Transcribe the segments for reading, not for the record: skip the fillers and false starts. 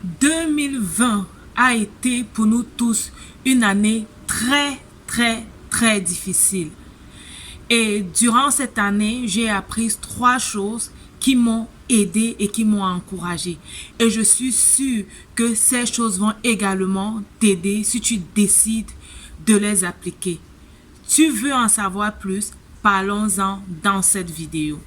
2020 a été pour nous tous une année très difficile. Et durant cette année, j'ai appris 3 choses qui m'ont aidé et qui m'ont encouragé. Et je suis sûre que ces choses vont également t'aider si tu décides de les appliquer. Tu veux en savoir plus? Parlons-en dans cette vidéo.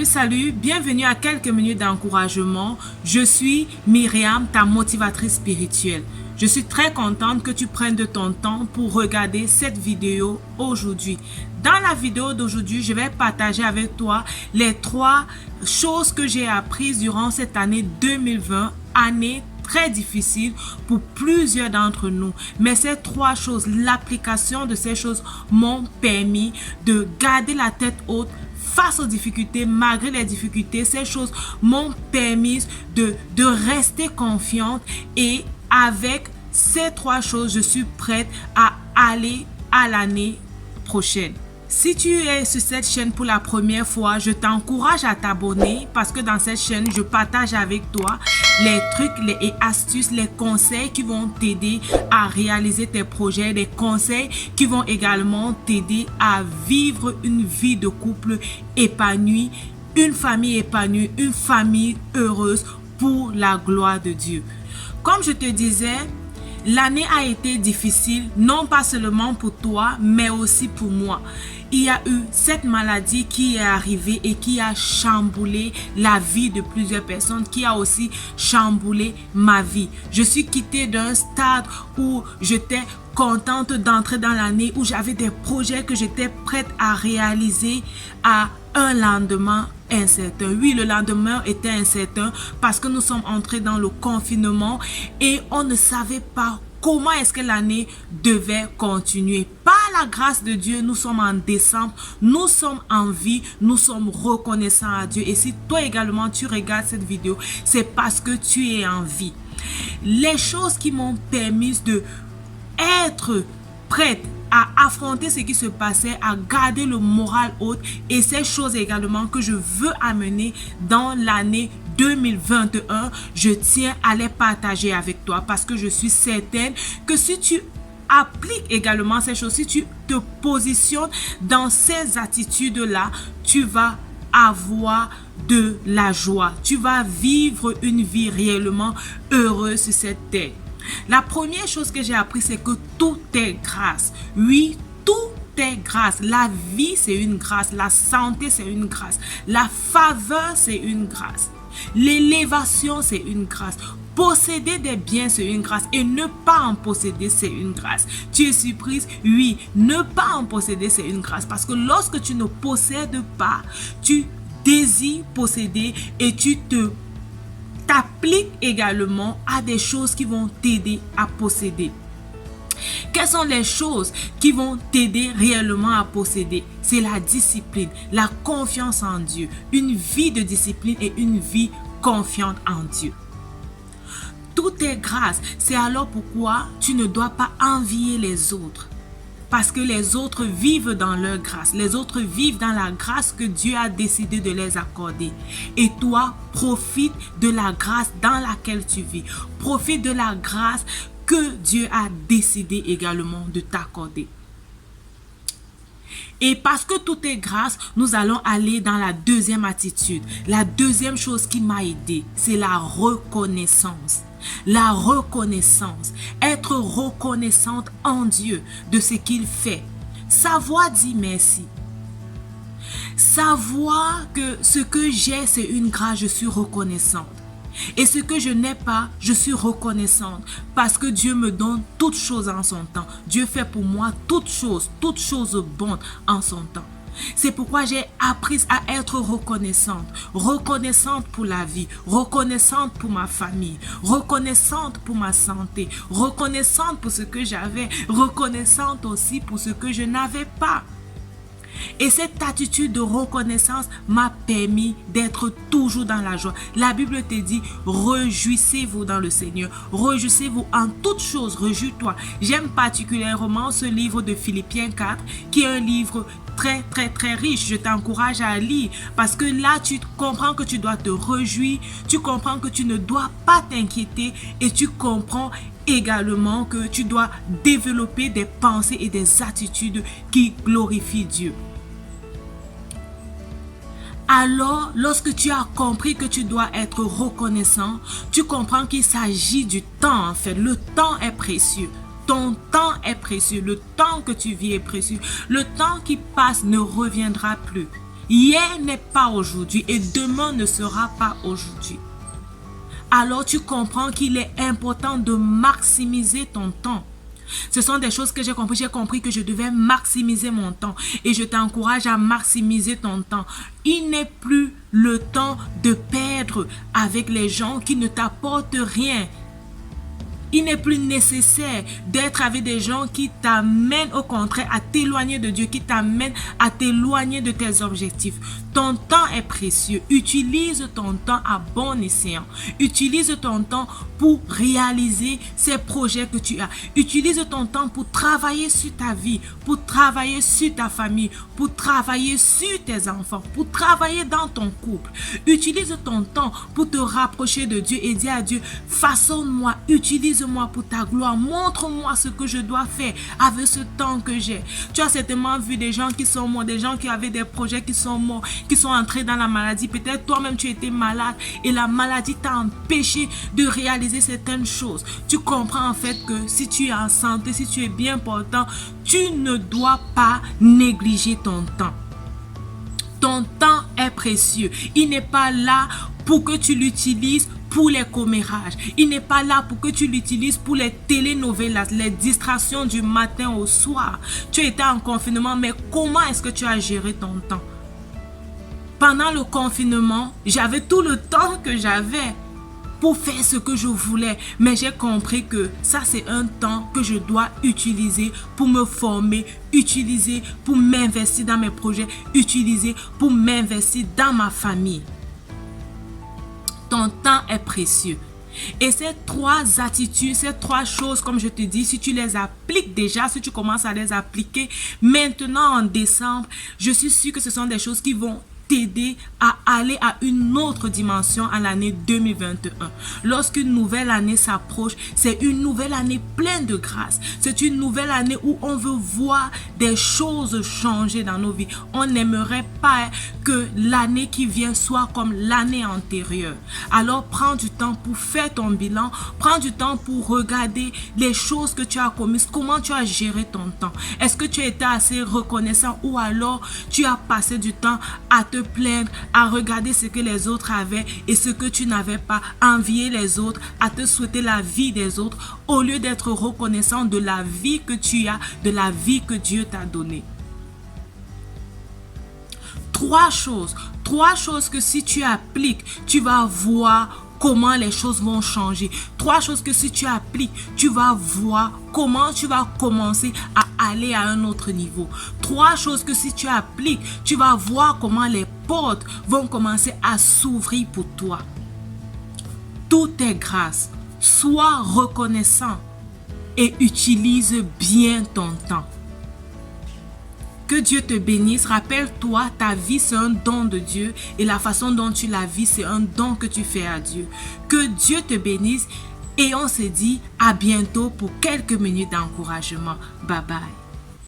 Salut, bienvenue à quelques minutes d'encouragement. Je suis Myriam, ta motivatrice spirituelle. Je suis très contente que tu prennes de ton temps pour regarder cette vidéo aujourd'hui. Dans la vidéo d'aujourd'hui, je vais partager avec toi les 3 choses que j'ai apprises durant cette année 2020, année très difficile pour plusieurs d'entre nous. Mais ces 3 choses, l'application de ces choses m'ont permis de garder la tête haute face aux difficultés. Malgré les difficultés, ces choses m'ont permis de rester confiante, et avec ces 3 choses, je suis prête à aller à l'année prochaine. Si tu es sur cette chaîne pour la première fois, je t'encourage à t'abonner parce que dans cette chaîne, je partage avec toi les trucs et astuces, les conseils qui vont t'aider à réaliser tes projets, des conseils qui vont également t'aider à vivre une vie de couple épanouie, une famille épanouie, une famille heureuse pour la gloire de Dieu. Comme je te disais, l'année a été difficile, non pas seulement pour toi, mais aussi pour moi. Il y a eu cette maladie qui est arrivée et qui a chamboulé la vie de plusieurs personnes, qui a aussi chamboulé ma vie. Je suis quittée d'un stade où j'étais contente d'entrer dans l'année, où j'avais des projets que j'étais prête à réaliser, à un lendemain incertain. Oui, le lendemain était incertain parce que nous sommes entrés dans le confinement et on ne savait pas comment est-ce que l'année devait continuer. Par la grâce de Dieu, nous sommes en décembre, nous sommes en vie, nous sommes reconnaissants à Dieu. Et si toi également tu regardes cette vidéo, c'est parce que tu es en vie. Les choses qui m'ont permis de être prête à affronter ce qui se passait, à garder le moral haut, et ces choses également que je veux amener dans l'année 2021, je tiens à les partager avec toi parce que je suis certaine que si tu appliques également ces choses, si tu te positionnes dans ces attitudes-là, tu vas avoir de la joie. Tu vas vivre une vie réellement heureuse sur cette terre. La première chose que j'ai appris, c'est que tout est grâce. Oui, tout est grâce. La vie, c'est une grâce. La santé, c'est une grâce. La faveur, c'est une grâce. L'élévation, c'est une grâce. Posséder des biens, c'est une grâce. Et ne pas en posséder, c'est une grâce. Tu es surprise? Oui, ne pas en posséder, c'est une grâce. Parce que lorsque tu ne possèdes pas, tu désires posséder et tu t'appliques également à des choses qui vont t'aider à posséder. Quelles sont les choses qui vont t'aider réellement à posséder? C'est la discipline, la confiance en Dieu, une vie de discipline et une vie confiante en Dieu. Tout est grâce. C'est alors pourquoi tu ne dois pas envier les autres. Parce que les autres vivent dans leur grâce. Les autres vivent dans la grâce que Dieu a décidé de les accorder. Et toi, profite de la grâce dans laquelle tu vis. Profite de la grâce que Dieu a décidé également de t'accorder. Et parce que tout est grâce, nous allons aller dans la deuxième attitude. La deuxième chose qui m'a aidé, c'est la reconnaissance. La reconnaissance. Être reconnaissante en Dieu de ce qu'il fait. Savoir dire merci. Savoir que ce que j'ai, c'est une grâce, je suis reconnaissante. Et ce que je n'ai pas, je suis reconnaissante parce que Dieu me donne toutes choses en son temps. Dieu fait pour moi toutes choses bonnes en son temps. C'est pourquoi j'ai appris à être reconnaissante. Reconnaissante pour la vie, reconnaissante pour ma famille, reconnaissante pour ma santé, reconnaissante pour ce que j'avais, reconnaissante aussi pour ce que je n'avais pas. Et cette attitude de reconnaissance m'a permis d'être toujours dans la joie. La Bible te dit, réjouissez-vous dans le Seigneur. Réjouissez-vous en toutes choses, réjouis-toi. J'aime particulièrement ce livre de Philippiens 4, qui est un livre très riche. Je t'encourage à lire parce que là, tu comprends que tu dois te réjouir, tu comprends que tu ne dois pas t'inquiéter et tu comprends également que tu dois développer des pensées et des attitudes qui glorifient Dieu. Alors, lorsque tu as compris que tu dois être reconnaissant, tu comprends qu'il s'agit du temps en fait. Le temps est précieux. Ton temps est précieux. Le temps que tu vis est précieux. Le temps qui passe ne reviendra plus. Hier n'est pas aujourd'hui et demain ne sera pas aujourd'hui. Alors tu comprends qu'il est important de maximiser ton temps. Ce sont des choses que j'ai compris. J'ai compris que je devais maximiser mon temps. Et je t'encourage à maximiser ton temps. Il n'est plus le temps de perdre avec les gens qui ne t'apportent rien. Il n'est plus nécessaire d'être avec des gens qui t'amènent au contraire à t'éloigner de Dieu, qui t'amènent à t'éloigner de tes objectifs. Ton temps est précieux. Utilise ton temps à bon escient. Utilise ton temps pour réaliser ces projets que tu as. Utilise ton temps pour travailler sur ta vie, pour travailler sur ta famille, pour travailler sur tes enfants, pour travailler dans ton couple. Utilise ton temps pour te rapprocher de Dieu et dire à Dieu, façonne-moi, utilise-moi pour ta gloire, montre-moi ce que je dois faire avec ce temps que j'ai. Tu as certainement vu des gens qui sont morts, des gens qui avaient des projets qui sont morts, qui sont entrés dans la maladie. Peut-être toi-même tu étais malade et la maladie t'a empêché de réaliser certaines choses. Tu comprends en fait que si tu es en santé, si tu es bien portant, tu ne dois pas négliger ton temps. Ton temps est précieux. Il n'est pas là pour que tu l'utilises pour les commérages. Il n'est pas là pour que tu l'utilises pour les telenovelas, les distractions du matin au soir. Tu étais en confinement, mais comment est-ce que tu as géré ton temps? Pendant le confinement, j'avais tout le temps que j'avais pour faire ce que je voulais. Mais j'ai compris que ça, c'est un temps que je dois utiliser pour me former, utiliser pour m'investir dans mes projets, utiliser pour m'investir dans ma famille. Ton temps est précieux. Et ces trois attitudes, ces trois choses, comme je te dis, si tu les appliques déjà, si tu commences à les appliquer maintenant en décembre, je suis sûre que ce sont des choses qui vont t'aider à aller à une autre dimension à l'année 2021. Lorsqu'une nouvelle année s'approche, c'est une nouvelle année pleine de grâce. C'est une nouvelle année où on veut voir des choses changer dans nos vies. On n'aimerait pas que l'année qui vient soit comme l'année antérieure. Alors prends du temps pour faire ton bilan. Prends du temps pour regarder les choses que tu as commises. Comment tu as géré ton temps. Est-ce que tu étais assez reconnaissant ou alors tu as passé du temps à te plaindre, à regarder ce que les autres avaient et ce que tu n'avais pas, envier les autres, à te souhaiter la vie des autres au lieu d'être reconnaissant de la vie que tu as, de la vie que Dieu t'a donnée. Trois choses que si tu appliques, tu vas voir comment les choses vont changer. Trois choses que si tu appliques, tu vas voir comment tu vas commencer à aller à un autre niveau. Trois choses que si tu appliques, tu vas voir comment les portes vont commencer à s'ouvrir pour toi. Tout est grâce. Sois reconnaissant et utilise bien ton temps. Que Dieu te bénisse. Rappelle-toi, ta vie, c'est un don de Dieu et la façon dont tu la vis, c'est un don que tu fais à Dieu. Que Dieu te bénisse et on se dit à bientôt pour quelques minutes d'encouragement. Bye bye.